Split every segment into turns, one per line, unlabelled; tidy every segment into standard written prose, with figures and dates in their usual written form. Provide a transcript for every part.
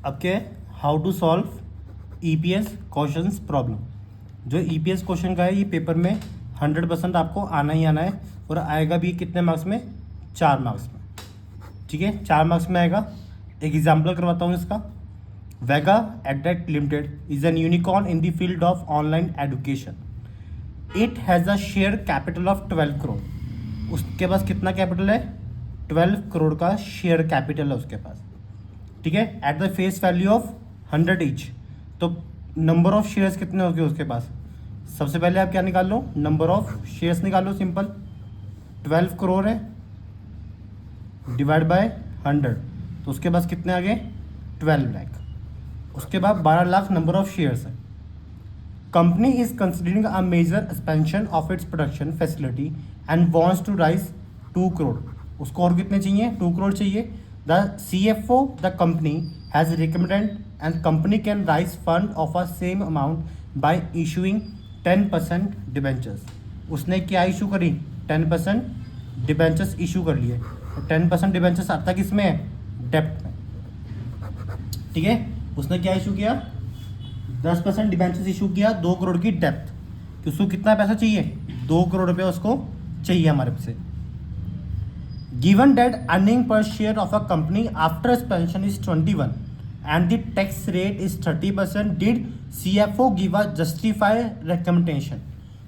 अब क्या है, how to solve EPS questions problem. जो ईपीएस क्वेश्चन का है ये पेपर में 100% आपको आना ही आना है और आएगा भी कितने मार्क्स में, 4 मार्क्स में। ठीक है, 4 मार्क्स में आएगा। एक एग्जाम्पल करवाता हूँ इसका। Vega edtech limited is an unicorn in the field of online education. It has a share capital of 12 crore. उसके पास कितना कैपिटल है, 12 करोड़ का शेयर कैपिटल है उसके पास। ठीक है, at the face value of 100 each. तो नंबर ऑफ शेयर्स कितने हो गए उसके पास। सबसे पहले आप क्या निकाल लो, नंबर ऑफ शेयर्स निकाल लो, सिंपल। 12 करोड़ है डिवाइड बाय 100, तो उसके पास कितने आ गए, 12 लाख। उसके बाद 12 लाख नंबर ऑफ शेयर्स है। Company is considering a major expansion of its production facility and wants to raise 2 crore. उसको और कितने चाहिए, 2 करोड़ चाहिए। The CFO the company has recommended and company can raise fund of a same amount by issuing 10% debentures. उसने क्या issue करी, 10% debentures issue कर लिए। तो 10% डिबेंचर्स आता किसमें है, डेप्ट में। ठीक है, उसने क्या इशू किया, 10% डिबेंचर्स इशू किया 2 करोड़ की डेप्थ। कि उसको कितना पैसा चाहिए, 2 करोड़ रुपये उसको चाहिए हमारे से। Given that earning per share of a company after expansion is 21 and the tax rate is 30%, did CFO give a justify recommendation.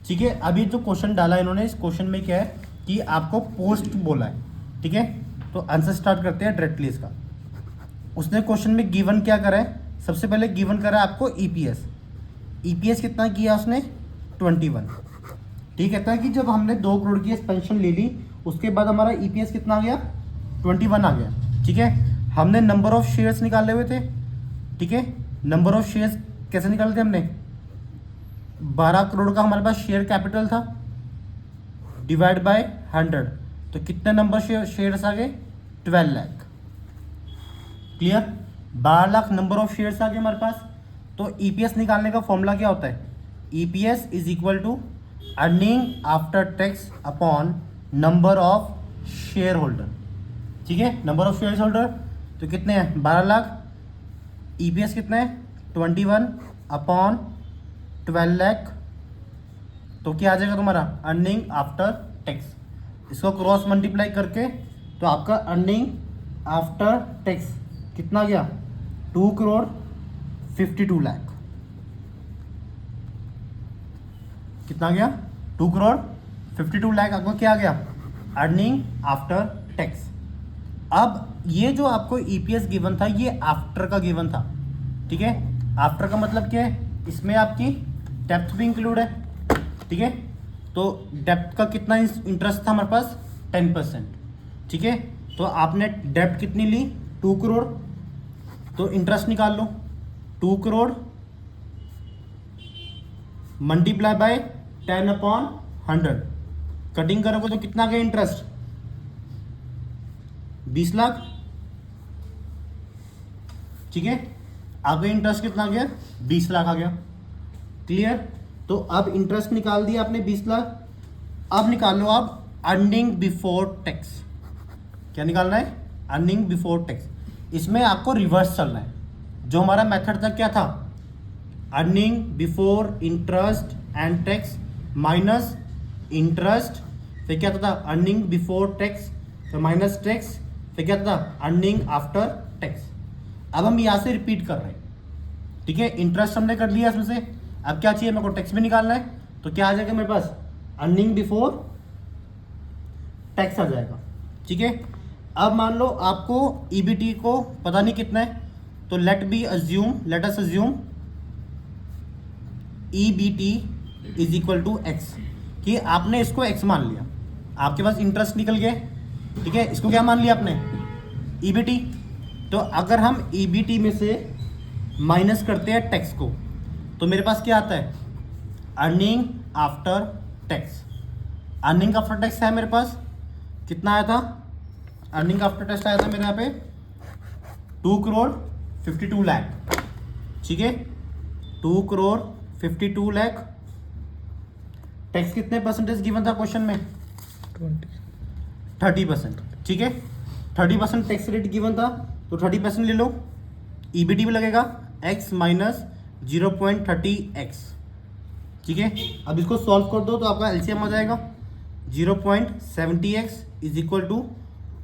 ठीक है, अभी जो क्वेश्चन डाला इन्होंने, इस क्वेश्चन में क्या है कि आपको पोस्ट बोला है। ठीक है, तो आंसर स्टार्ट करते हैं डायरेक्टली इसका। उसने क्वेश्चन में गिवन क्या करा है, सबसे पहले गिवन करा है आपको ईपीएस कितना किया उसने, 21। ठीक कहता है कि जब हमने 2 करोड़ की एक्सपेंशन ले ली उसके बाद हमारा ईपीएस कितना आ गया, 21 आ गया। ठीक है, हमने नंबर ऑफ शेयर्स निकाले हुए थे। ठीक है, नंबर ऑफ शेयर्स कैसे निकाले थे हमने, 12 करोड़ का हमारे पास शेयर कैपिटल था डिवाइड बाय 100, तो कितने नंबर शेयर्स आ गए, 12 lakh. Clear, 12 lakh number of shares आ गए हमारे पास। तो ईपीएस निकालने का फॉर्मूला क्या होता है, EPS is equal to earning after tax upon number of share holder. ठीक है, नंबर ऑफ शेयर होल्डर तो कितने हैं, 12 लाख। ईपीएस कितना है, 21 अपॉन 12 लाख, तो क्या आ जाएगा तुम्हारा, अर्निंग आफ्टर टैक्स। इसको क्रॉस मल्टीप्लाई करके तो आपका अर्निंग आफ्टर टैक्स कितना गया, 2 करोड़ 52 लाख। कितना गया, 2 करोड़ 52 लाख आपको क्या आ गया, अर्निंग आफ्टर टैक्स। अब ये जो आपको ईपीएस गिवन था ये आफ्टर का गिवन था। ठीक है, आफ्टर का मतलब क्या है, इसमें आपकी डेप्थ भी इंक्लूड है। ठीक है, तो डेप्थ का कितना इंटरेस्ट था हमारे पास, 10%। ठीक है, तो आपने डेप्थ कितनी ली, 2 करोड़, तो इंटरेस्ट निकाल लो, 2 करोड़ मल्टीप्लाई बाय 10/100, कटिंग करोगे तो कितना गया इंटरेस्ट, 20 लाख। ठीक है, आगे इंटरेस्ट कितना गया, 20 लाख आ गया। क्लियर, तो अब इंटरेस्ट निकाल दिया आपने 20 लाख। अब निकाल लो आप अर्निंग बिफोर टैक्स। क्या निकालना है, अर्निंग बिफोर टैक्स। इसमें आपको रिवर्स चलना है। जो हमारा मेथड था क्या था, earning before interest and tax minus interest, फिर क्या था अर्निंग बिफोर टैक्स, फिर माइनस टैक्स, फिर क्या था अर्निंग आफ्टर टैक्स। अब हम यहाँ से रिपीट कर रहे हैं। ठीक है, इंटरेस्ट हमने कर लिया इसमें से, अब क्या चाहिए मेरे को, टैक्स भी निकालना है। तो क्या आ जाएगा मेरे पास, अर्निंग बिफोर टैक्स आ जाएगा। ठीक है, अब मान लो आपको ईबीटी को पता नहीं कितना है, तो let us assume EBT is equal to X, कि आपने इसको एक्स मान लिया, आपके पास इंटरेस्ट निकल गए। ठीक है, इसको क्या मान लिया आपने, ईबीटी। तो अगर हम ईबीटी में से माइनस करते हैं टैक्स को, तो मेरे पास क्या आता है, earning after tax. Earning after tax है मेरे पास, कितना आया था, अर्निंग आफ्टर टैक्स आया था मेरे यहाँ पे 2 करोड़ 52 लाख। ठीक है, 2 करोड़ 52 लाख। टैक्स कितने परसेंटेज गिवन था क्वेश्चन में, 30%। ठीक है, 30% टैक्स रेट गिवन था, तो 30% ले लो। ईबीटी भी लगेगा x माइनस 0.30x, ठीक है। अब इसको सॉल्व कर दो तो आपका एलसीएम आ जाएगा 0.70x is equal to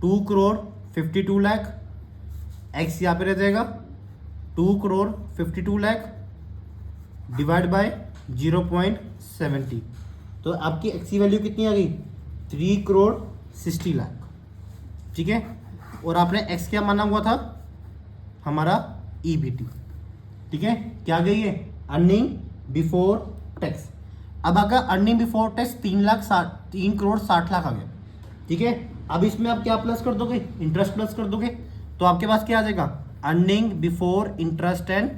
2 crore 52 lakh, x यहाँ पे रह जाएगा 2 करोड़ 52 लाख डिवाइड बाय 0.70, तो आपकी x की वैल्यू कितनी आ गई 3 करोड़ 60 लाख, ठीक है। और आपने x क्या माना हुआ था हमारा ईबीटी, ठीक है। क्या गई है अर्निंग बिफोर टैक्स। अब अगर earning before tax 3 crore 60 lakh आ गया, ठीक है। अब इसमें आप क्या प्लस कर दोगे, इंटरेस्ट प्लस कर दोगे, तो आपके पास क्या आ जाएगा earning before interest and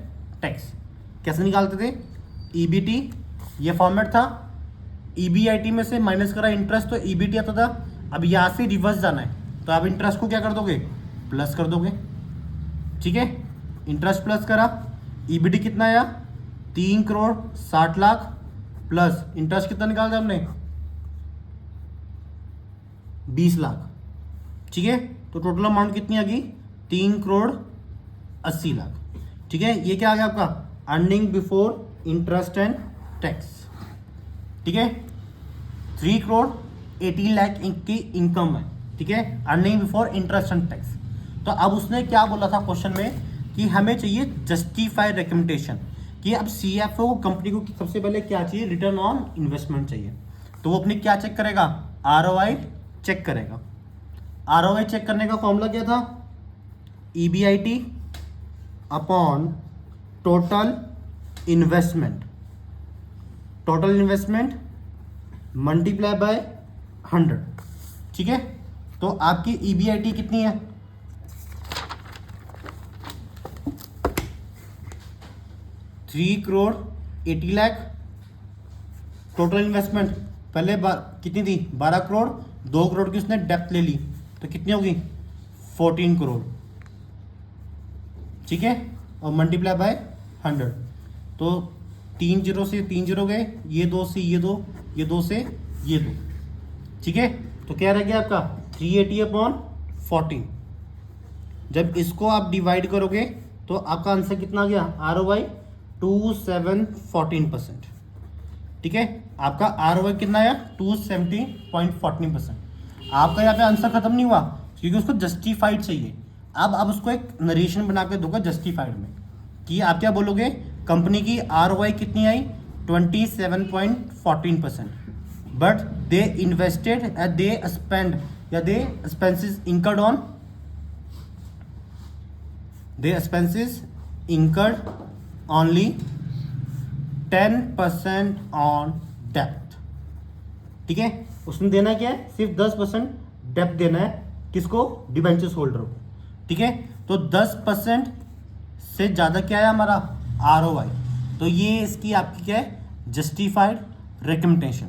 tax. कैसे निकालते थे, ईबीटी ये फॉर्मेट था, ईबीआईटी में से माइनस करा इंटरेस्ट तो ईबीटी आता था। अब यहाँ से रिवर्स जाना है तो आप इंटरेस्ट को क्या कर दोगे प्लस कर दोगे, ठीक है। इंटरेस्ट प्लस करा, ईबीटी कितना आया 3 करोड़ 60 लाख प्लस इंटरेस्ट कितना निकाल दिया हमने 20 लाख, ठीक है। तो टोटल अमाउंट कितनी आ गई 3 करोड़ 80 लाख, ठीक है। ये क्या आ गया आपका earning before interest and tax, ठीक है। 3 करोड़ 80 लाख की इनकम है, ठीक है, earning before interest and tax. तो अब उसने क्या बोला था क्वेश्चन में कि हमें चाहिए जस्टिफाइड रिकमेंडेशन, कि अब सीएफओ कंपनी को सबसे पहले क्या चाहिए रिटर्न ऑन इन्वेस्टमेंट चाहिए। तो वो अपनी क्या चेक करेगा आरओआई चेक करेगा। आरओआई चेक करने का फॉर्मूला क्या था EBIT upon total investment, total investment multiply by 100, ठीक है। तो आपकी ईबीआईटी कितनी है 3 करोड़ 80 लाख, टोटल इन्वेस्टमेंट पहले कितनी थी 12 करोड़, 2 करोड़ की उसने डेप्थ ले ली तो कितनी होगी 14 करोड़, ठीक है। और मल्टीप्लाई बाय 100, तो 3 जीरो से 3 जीरो गए, ये 2 से ये 2, ये 2 से ये 2, ठीक है। तो क्या रह गया आपका 380 अपॉन 14। जब इसको आप डिवाइड करोगे तो आपका आंसर कितना आ गया आरओआई 2714%, ठीक है। आपका आरओआई कितना आया 270.14%। आपका यहाँ पे आंसर खत्म नहीं हुआ क्योंकि उसको जस्टिफाइड चाहिए। अब आप उसको एक नरेशन बना के दोगे जस्टिफाइड में कि आप क्या बोलोगे कंपनी की आरओआई कितनी आई 27.14%, but they invested they spend या the expenses incurred on the expenses incurred only 10% on depth, ठीक है। उसमें देना क्या है सिर्फ 10% डेप्थ देना है किसको डिबेंचर्स होल्डर को, ठीक है। तो 10% से ज़्यादा क्या है हमारा आरओआई, तो ये इसकी आपकी क्या है जस्टिफाइड रिकमेंडेशन।